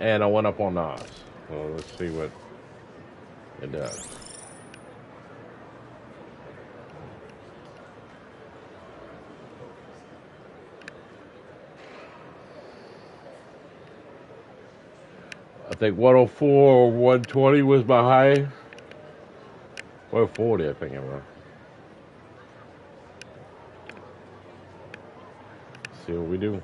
And I went up on Nas. So let's see what it does. I think 104 or 120 was my high. 140, I think it was. See what we do.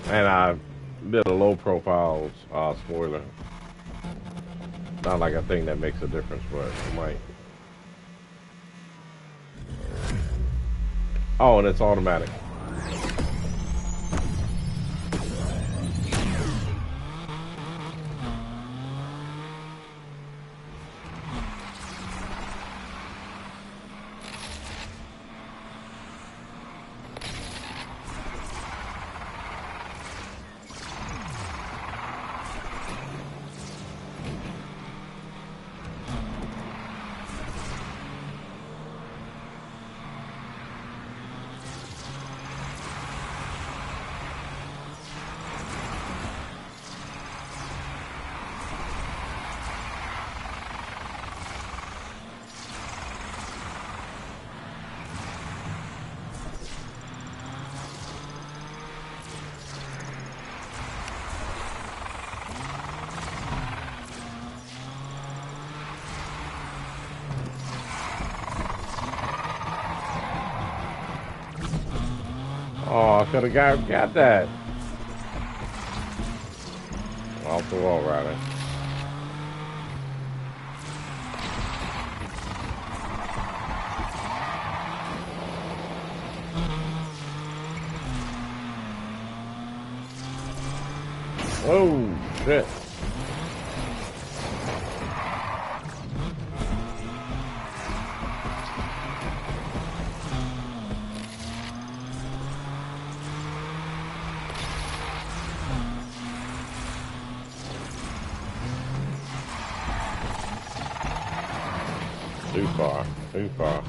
And I did a low profile spoiler. Not like a thing that makes a difference, but it might. Oh, and it's automatic. Oh, I could have got that. Off the wall, Ryder. Oh, shit. Too far. Too far.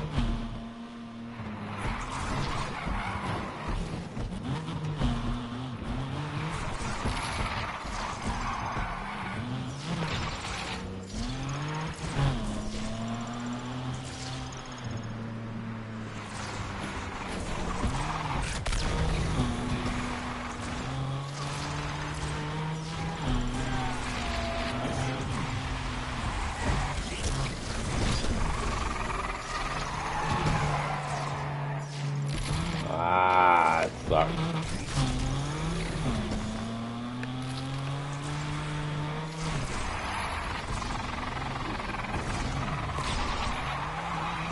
Ah, it sucks.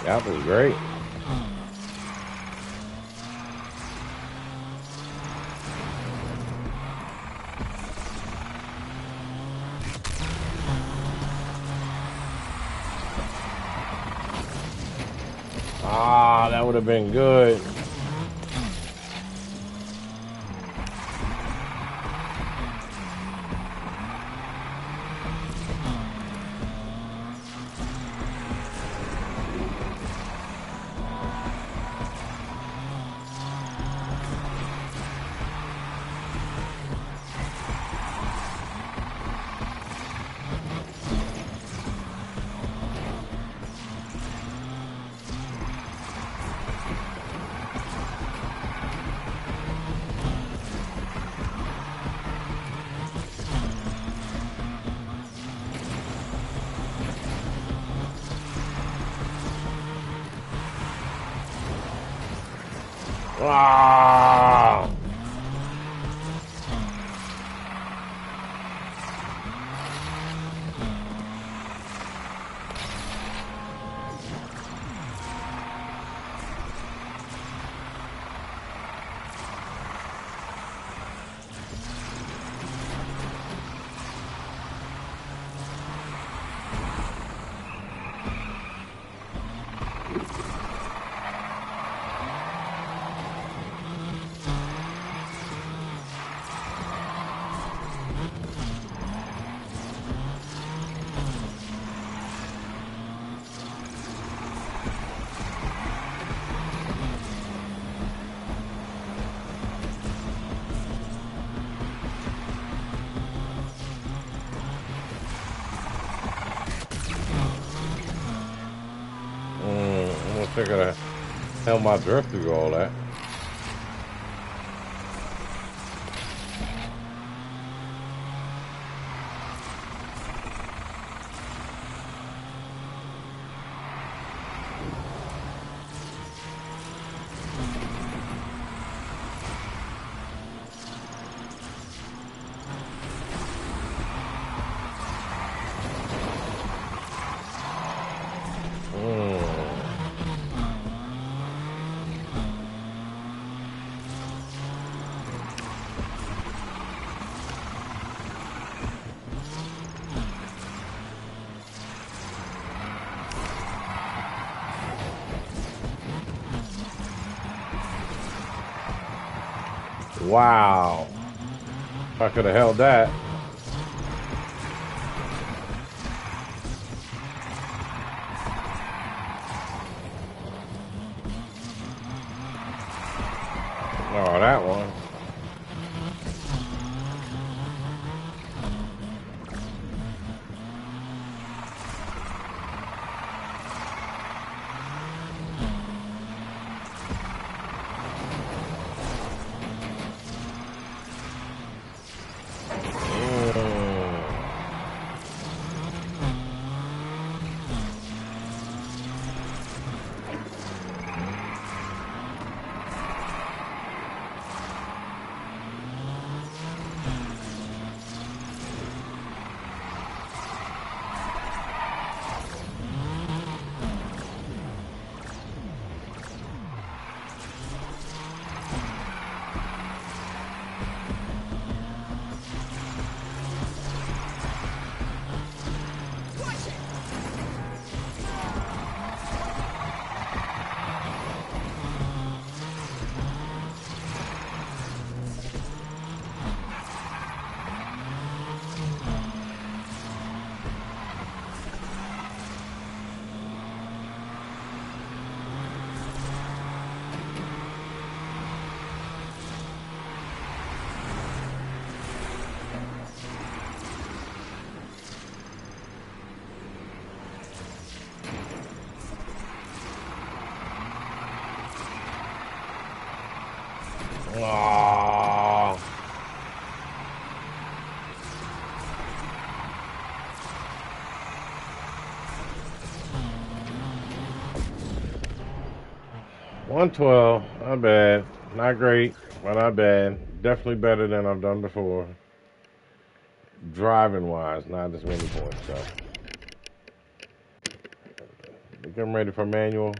That was great. Ah, that would have been good. Ah. could have held my drift through all that. Wow. If I could have held that. Oh, that one. Oh. 112, not bad. Not great, but not bad. Definitely better than I've done before. Driving wise, not as many points, so. I'm ready for manual.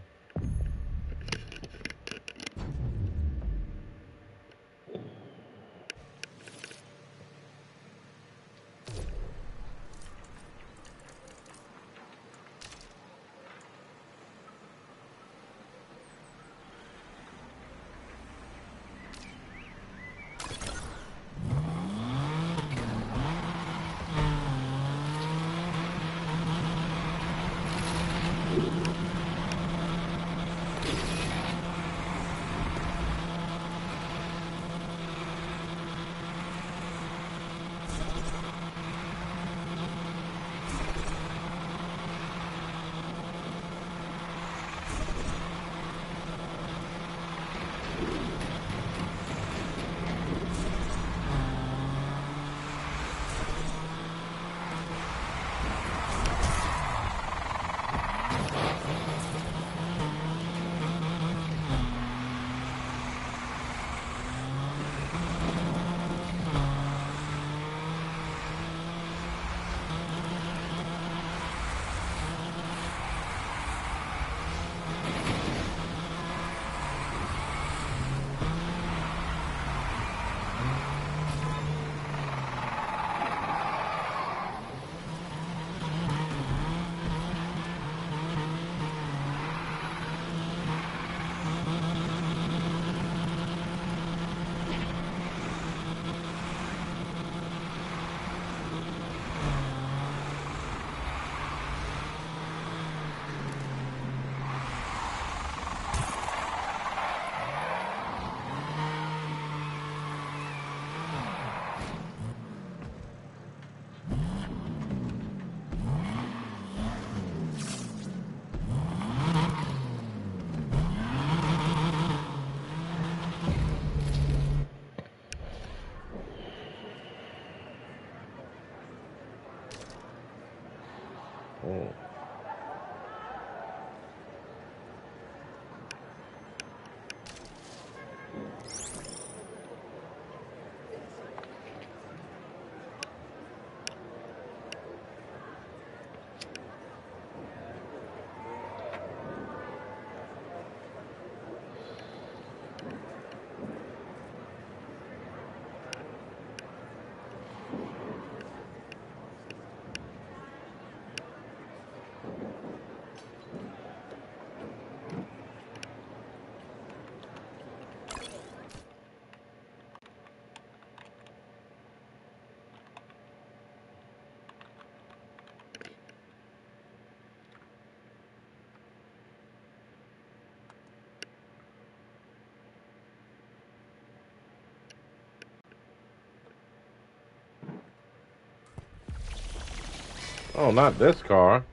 Oh, not this car.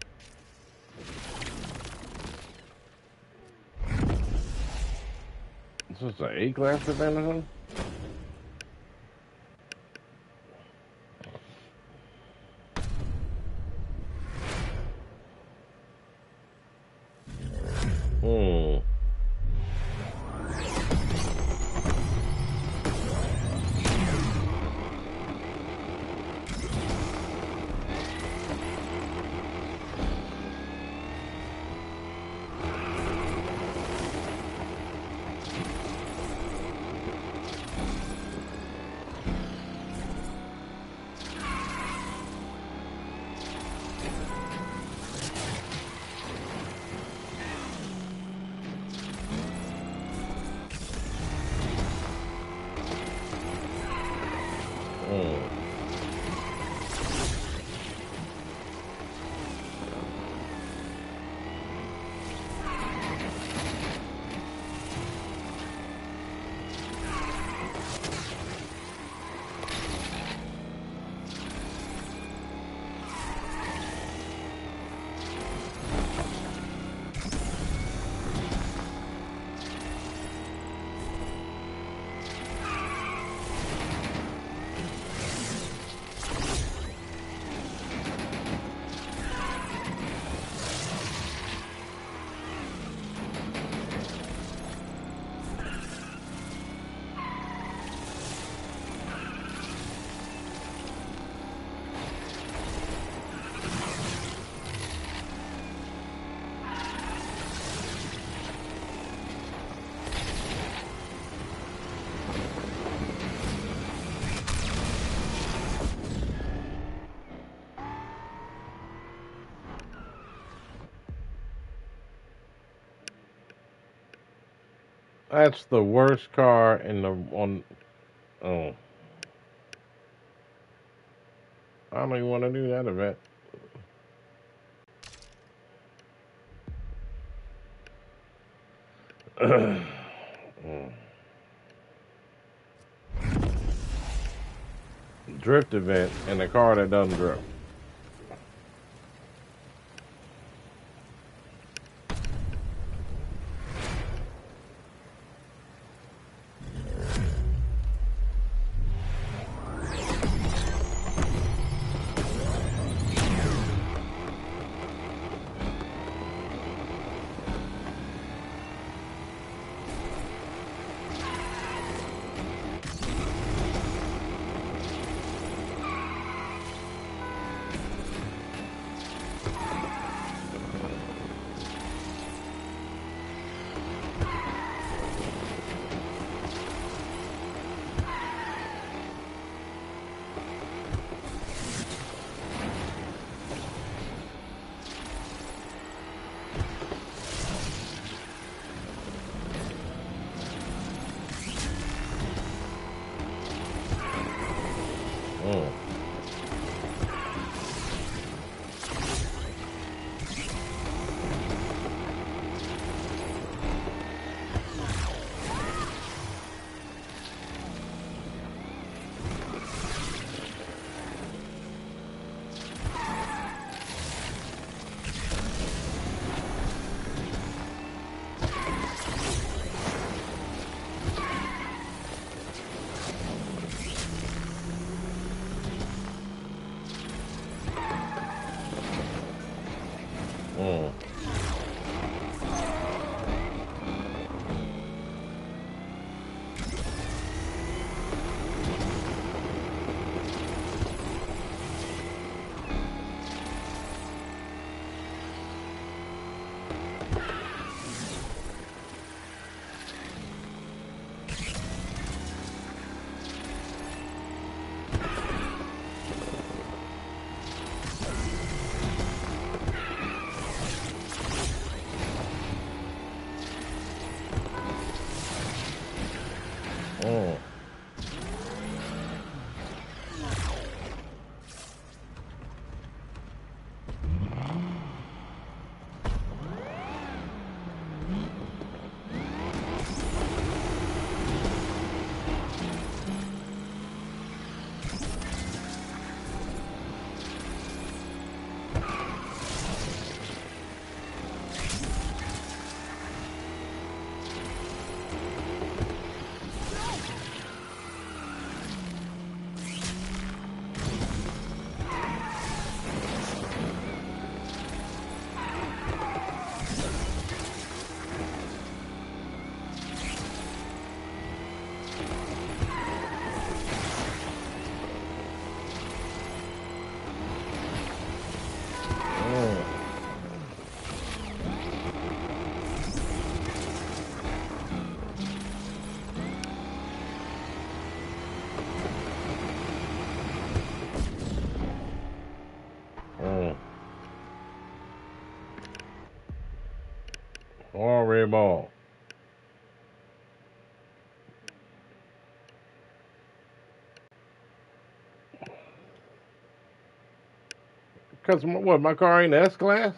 Is this an A-class event or something? Hmm. Hmm. That's the worst car in the on. Oh, I don't even want to do that event. Hmm. Drift event in a car that doesn't drift. Mm. Mm. Mm. Horrible. Because what, my car ain't S-Class?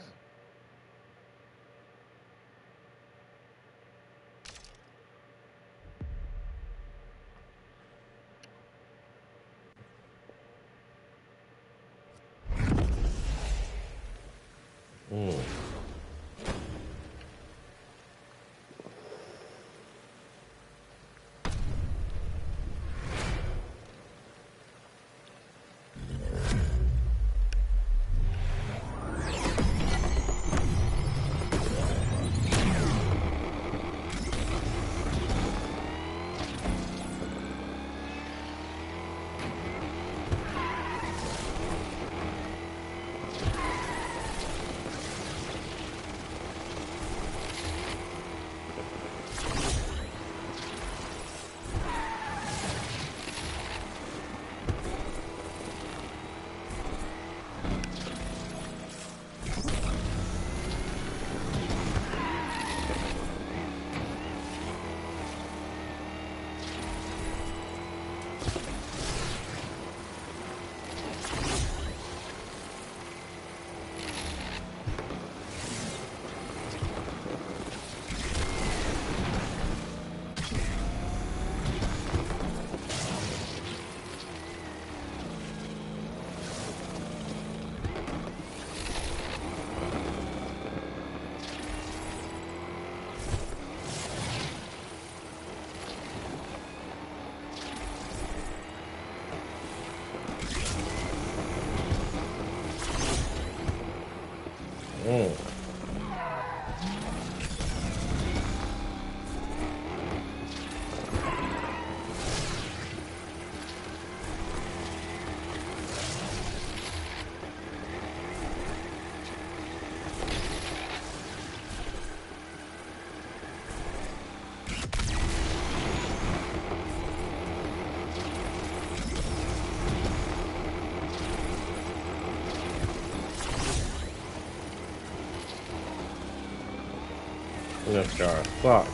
This car sucks.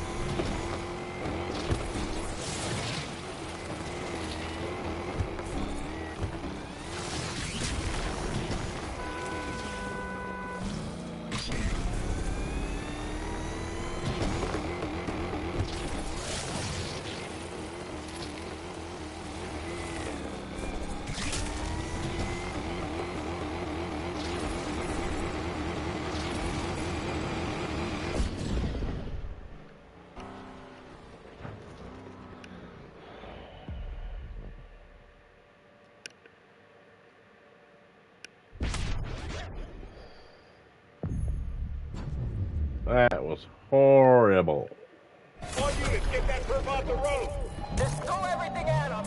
That was horrible. All units, get that perp off the road. Just throw everything at him.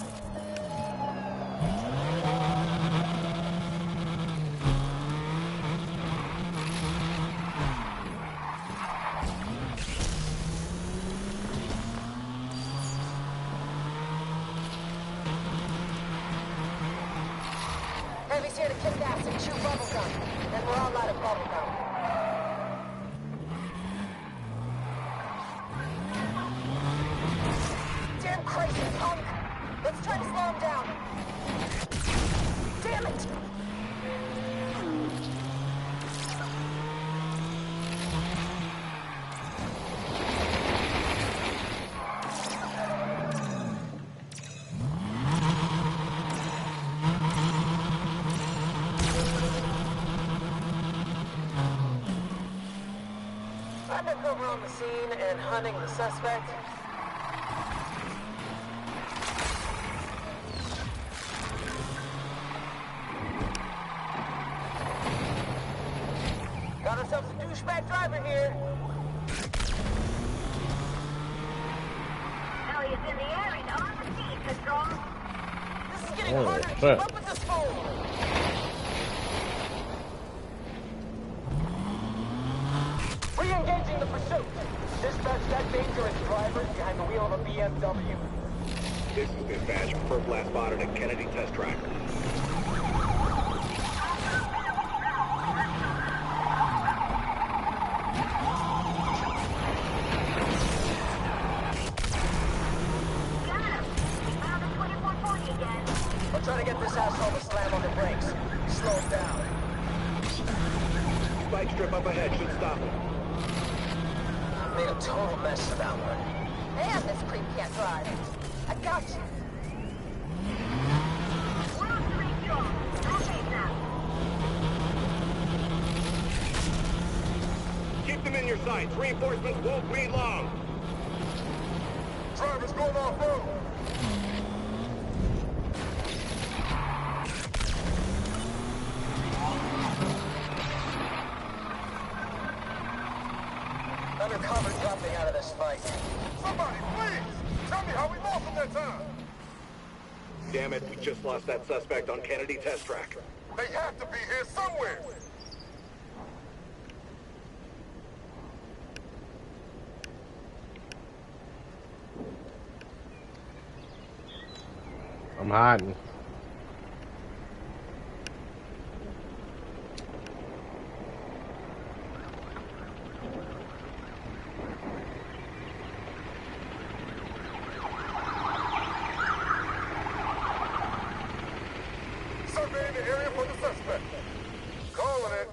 Heavy's here to kick ass and chew bubblegum. Then we're all out of bubblegum. Damn crazy punk! Let's try to slow him down. Damn it! Undercover on the scene and hunting the suspect. Got ourselves a douchebag driver here. Elliot, in the air and on the sea, Control. This is getting Oh, harder to keep shit. up with this fool! Re-engaging the pursuit! Dispatch that dangerous driver behind the wheel of a BMW. This is dispatch. First last spotted at Kennedy Test Track. I'm trying to get this asshole to slam on the brakes. Slow him down. Spike strip up ahead should stop him. Made a total mess of that one. And this creep can't drive. I got you. Keep them in your sights. Reinforcements won't be long. Driver's going off-road. Undercover dropping out of this fight. Somebody, please! Tell me how we lost them that time! Damn it, we just lost that suspect on Kennedy Test Track. They have to be here somewhere! I'm hiding. Surveying the area for the suspect. Calling it.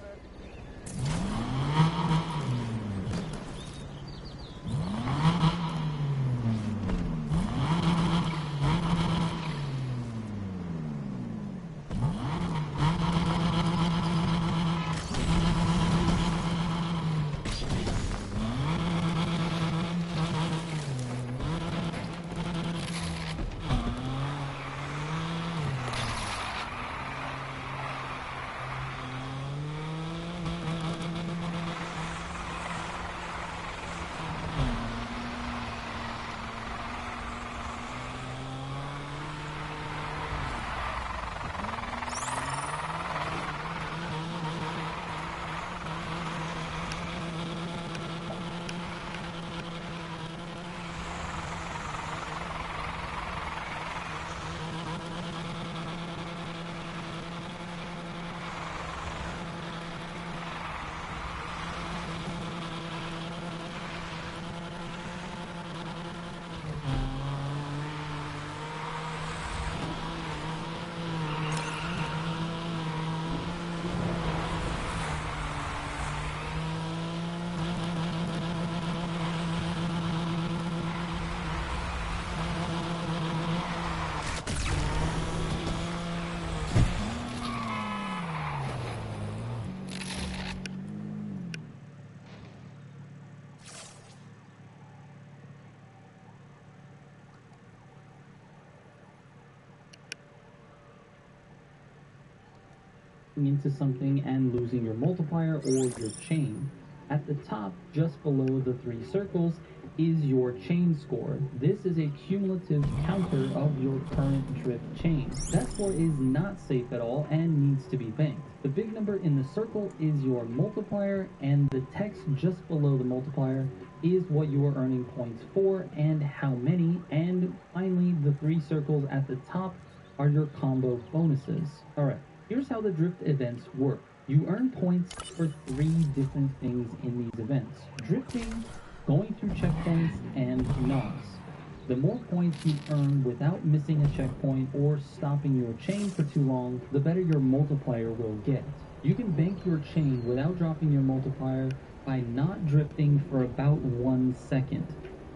into something and losing your multiplier or your chain. At the top, just below the 3 circles, is your chain score. This is a cumulative counter of your current drift chain. That score is not safe at all and needs to be banked. The big number in the circle is your multiplier, and the text just below the multiplier is what you are earning points for and how many. And finally, the 3 circles at the top are your combo bonuses. Alright, here's how the drift events work. You earn points for 3 different things in these events: drifting, going through checkpoints, and knobs. The more points you earn without missing a checkpoint or stopping your chain for too long, the better your multiplier will get. You can bank your chain without dropping your multiplier by not drifting for about 1 second.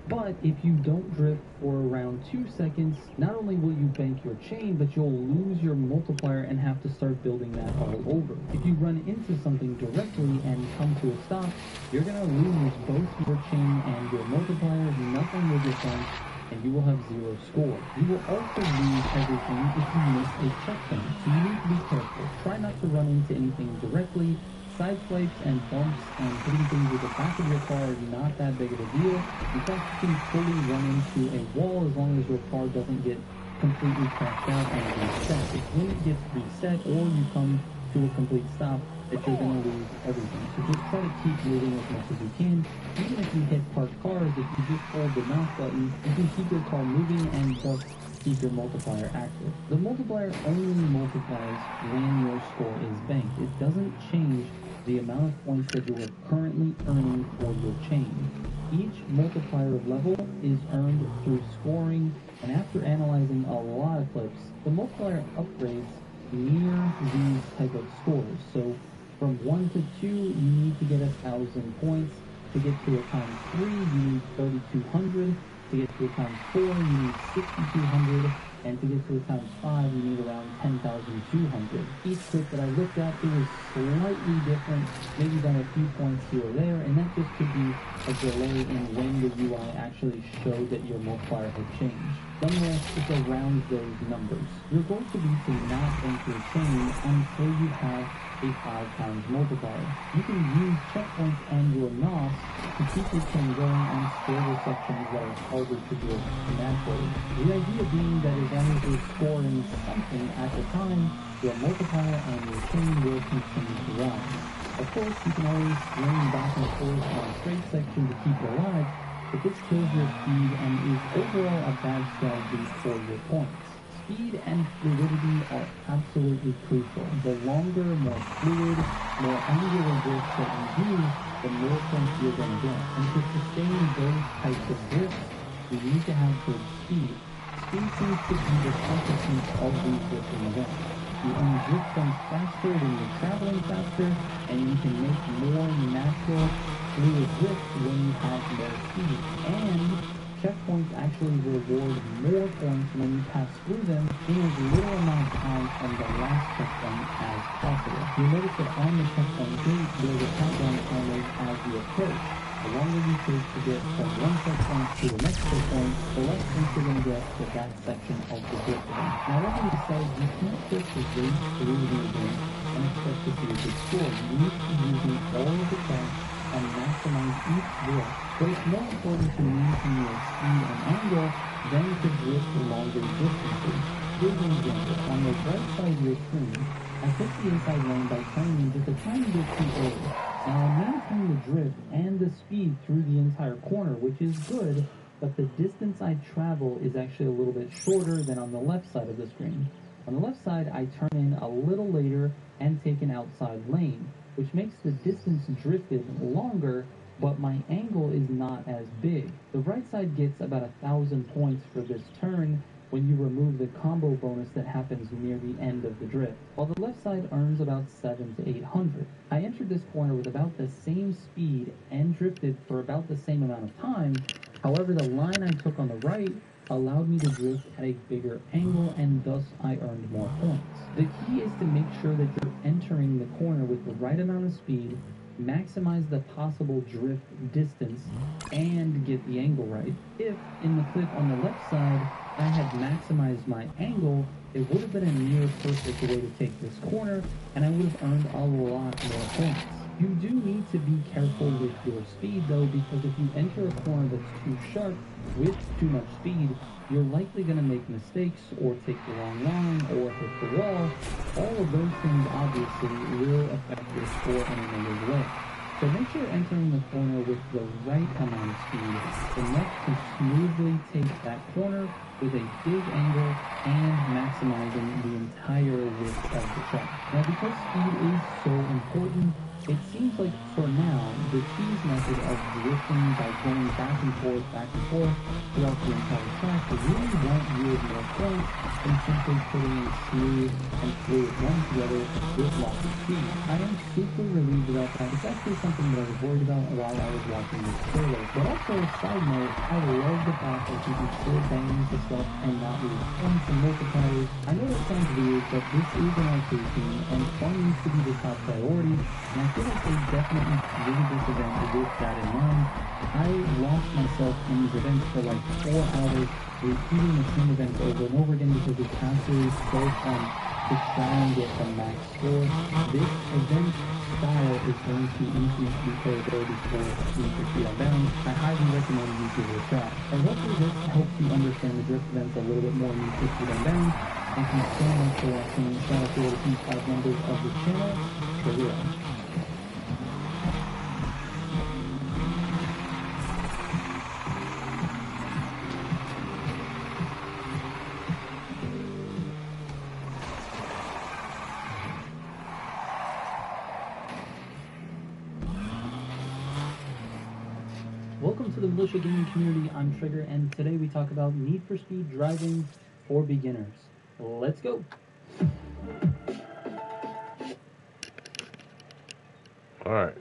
But if you don't drift for around 2 seconds, not only will you bank your chain, but you'll lose your multiplier and have to start building that all over. If you run into something directly and come to a stop, you're going to lose both your chain and your multiplier. Nothing will get done, and you will have 0 score. You will also lose everything if you miss a checkpoint, so you need to be careful. Try not to run into anything directly. side swipes and bumps and hitting things with the back of your car is not that big of a deal. In fact, you can fully run into a wall as long as your car doesn't get completely crashed out and reset. It's when it gets reset or you come to a complete stop that you're going to lose everything. So just try to keep moving as much as you can. Even if you hit parked cars, if you just hold the knock button, you can keep your car moving and thus keep your multiplier active. The multiplier only multiplies when your score is banked. It doesn't change the amount of points that you are currently earning for your chain. Each multiplier level is earned through scoring, and after analyzing a lot of clips, the multiplier upgrades near these type of scores. So from 1 to 2, you need to get 1,000 points. To get to a times 3, you need 3,200. To get to a times 4, you need 6,200. And to get to a times 5, you need around 10,200. Each clip that I looked at, it was slightly different, maybe by a few points here or there, and that just could be a delay in when the UI actually showed that your multiplier had changed. Nonetheless, it's around those numbers. Your goal should be to not enter a chain until you have a 5 times multiplier. You can use checkpoints and your NOS to keep your chain going and spare the sections that are harder to do naturally. The idea being that as long as you're scoring something at the time, your multiplier and your chain will continue to rise. Of course, you can always swing back and forth on a straight section to keep it alive, but this kills your speed and is overall a bad strategy for your points. Speed and fluidity are absolutely crucial. The longer, more fluid, more angular drifts that you do, the more points you're going to get. And to sustain those types of drifts, you need to have good speed. Speed seems to be the consequence of these drifting events. You earn drift points faster when you're traveling faster, and you can make more natural, fluid drifts when you have more speed. And checkpoints actually reward more points when you pass through them in as little amount of time from the last checkpoint as possible. You'll notice that on the checkpoint gate, there's a countdown timer as you approach. The longer you take to get from one checkpoint to the next checkpoint, the less points you're going to get for that section of the drifting. Now, that being said, you can't just race through the event and expect to see a good score. You need to be using all of the tracks and maximize each drift. But it's more important to maintain your speed and angle than to drift longer distances. Here's an example. On the right side of your screen, I took the inside lane by turning just a tiny bit too early. Now I maintain the drift and the speed through the entire corner, which is good, but the distance I travel is actually a little bit shorter than on the left side of the screen. On the left side, I turn in a little later and take an outside lane, which makes the distance drifted longer, but my angle is not as big. The right side gets about 1,000 points for this turn when you remove the combo bonus that happens near the end of the drift, while the left side earns about 700 to 800. I entered this corner with about the same speed and drifted for about the same amount of time. However, the line I took on the right allowed me to drift at a bigger angle, and thus I earned more points. The key is to make sure that you're entering the corner with the right amount of speed, maximize the possible drift distance, and get the angle right. If, in the clip on the left side, I had maximized my angle, it would have been a near perfect way to take this corner, and I would have earned a lot more points. You do need to be careful with your speed though, because if you enter a corner that's too sharp with too much speed, you're likely going to make mistakes or take the wrong line or hit the wall. All of those things obviously will affect your score in a negative way. So make sure you're entering the corner with the right amount of speed enough to smoothly take that corner with a big angle and maximizing the entire width of the track. Now, because speed is so important, it seems like for now, the cheese method of drifting by going back and forth throughout the entire track really won't yield more points than simply putting a smooth and fluid run together with lots of speed. I am super relieved about that. It's actually something that I was worried about while I was watching this trailer. But also, side note, I love the fact that you can still bang into stuff and not lose points and multipliers. I know that sounds weird, but this is an arcade game, and fun needs to be the top priority, and I feel like they definitely created this event with that in mind. I lost myself in these events for like 4 hours, repeating the same events over and over again because it's absolutely so fun to try and get the max score. This event style is going to increase the playability for Need for Speed Unbound. I highly recommend you give it a try. And hopefully this helps you understand the drift events a little bit more in Need for Speed Unbound. Thank you so much for watching. Shout out to all the P5 members of the channel. Trigger on. Welcome to the Militia Gaming community. I'm Trigger, and today we talk about Need for Speed driving for beginners. Let's go. All right.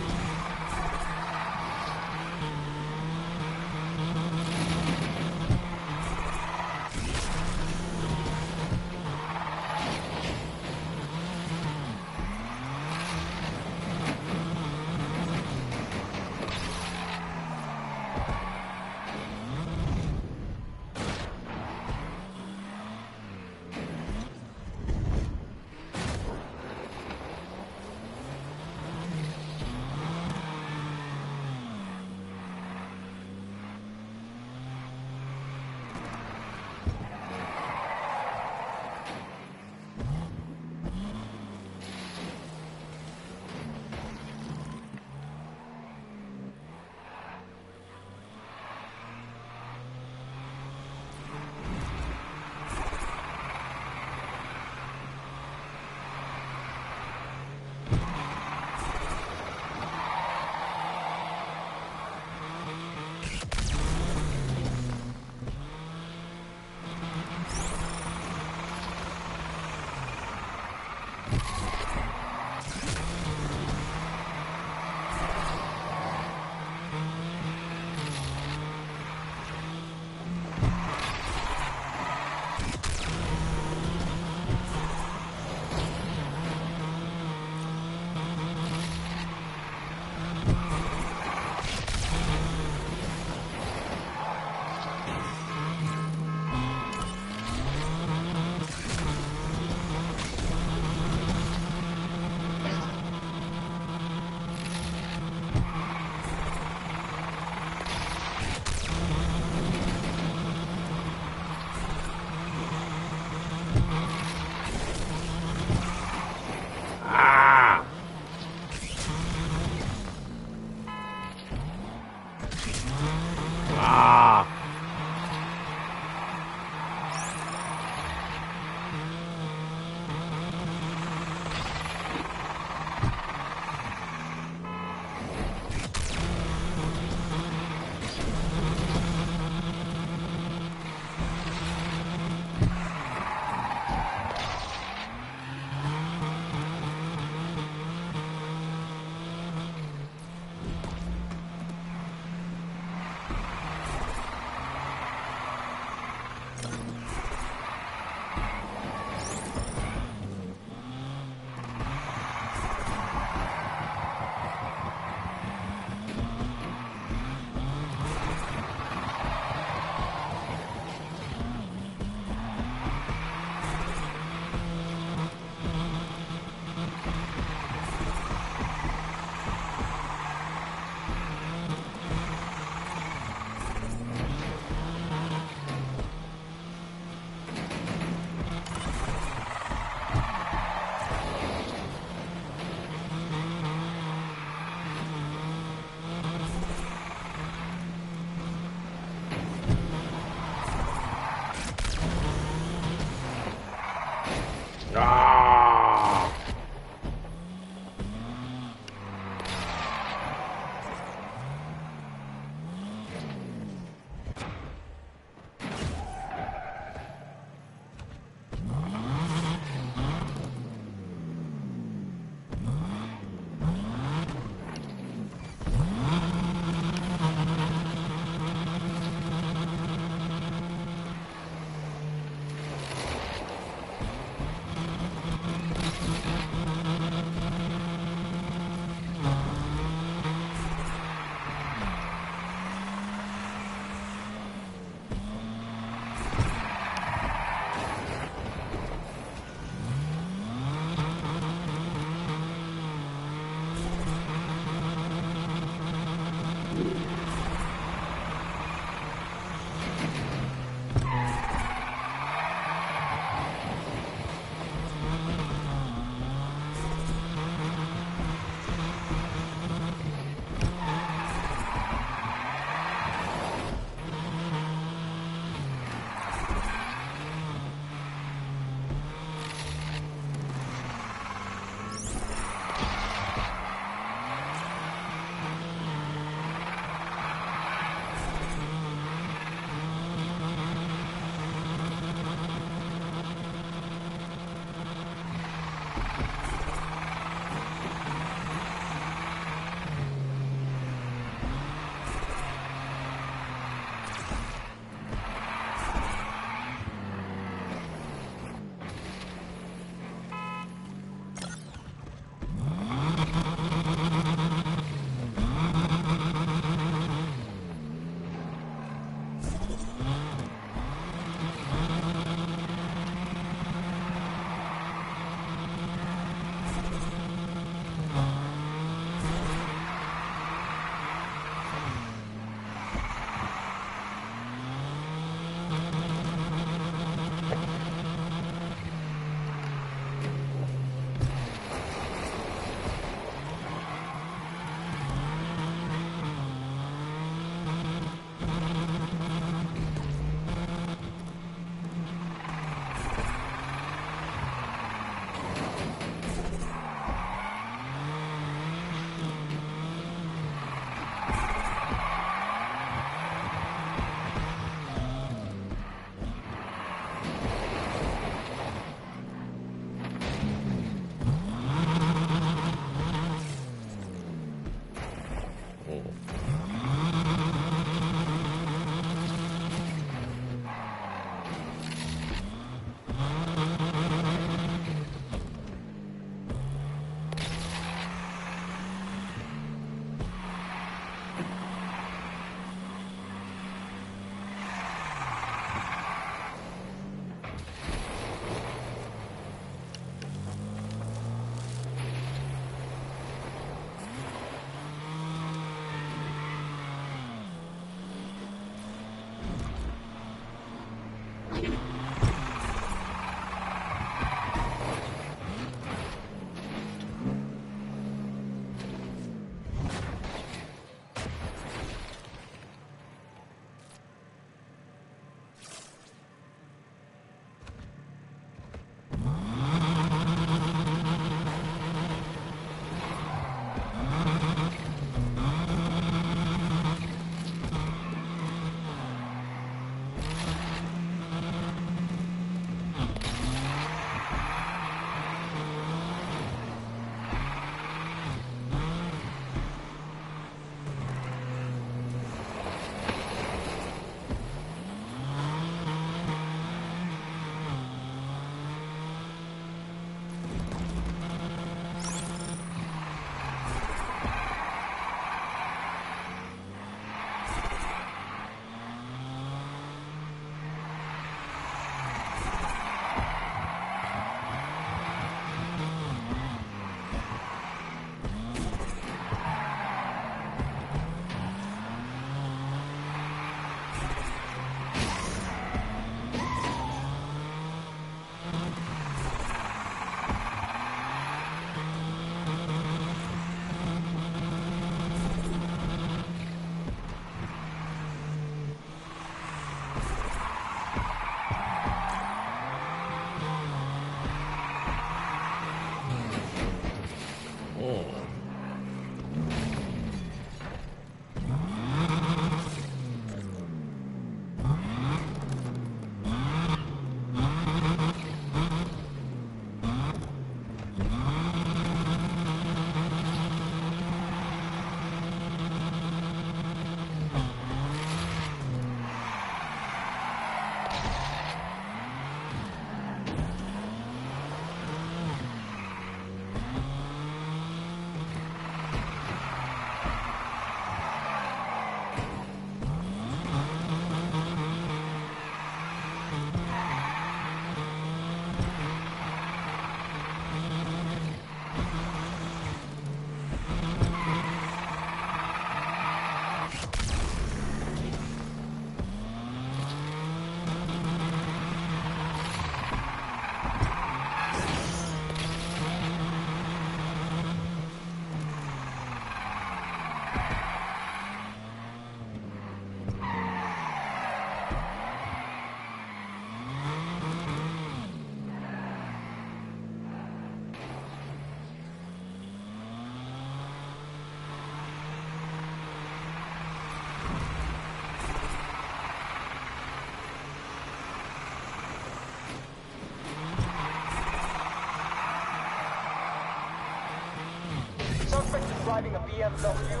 driving a BMW?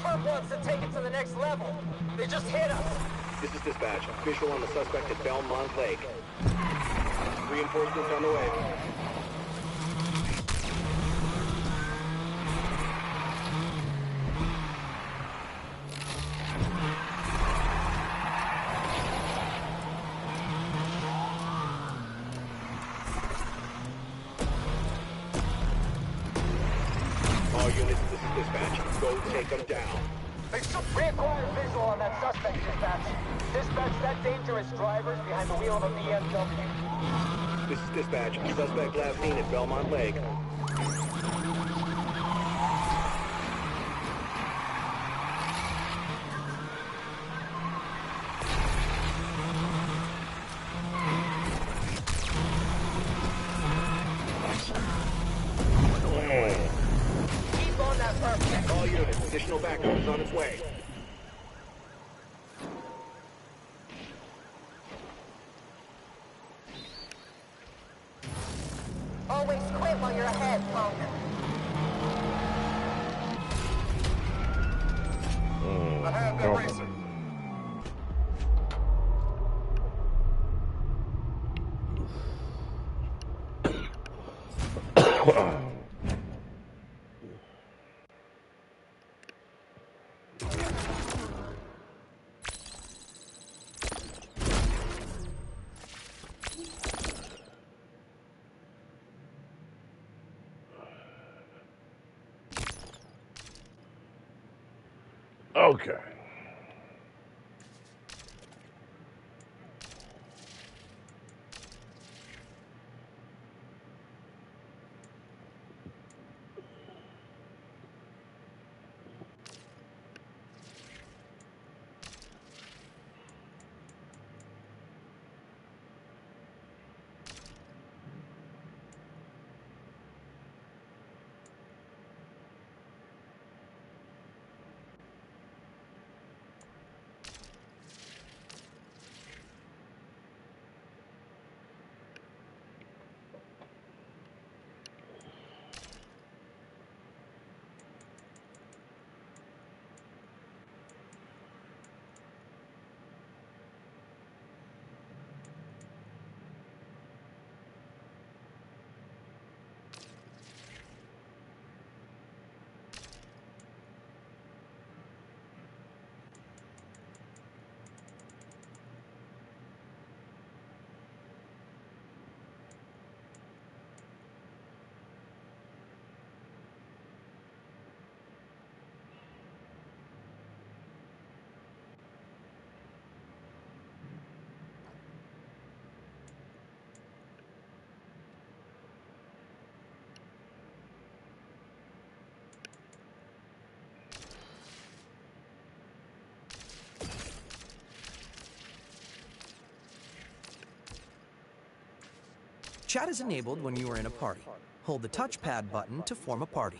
Trump wants to take it to the next level. They just hit us. This is dispatch. Visual on the suspect at Belmont Lake. Reinforcements on the way. All units, this is dispatch. Go take them down. We acquired visual on that suspect, dispatch. Dispatch, that dangerous driver's behind the wheel of a BMW. This is dispatch. Suspect last seen at Belmont Lake. Keep on that perfect. All units, additional backup is on its way. Always quit while you're ahead, punk. I have that racer. Okay. Chat is enabled when you are in a party. Hold the touchpad button to form a party.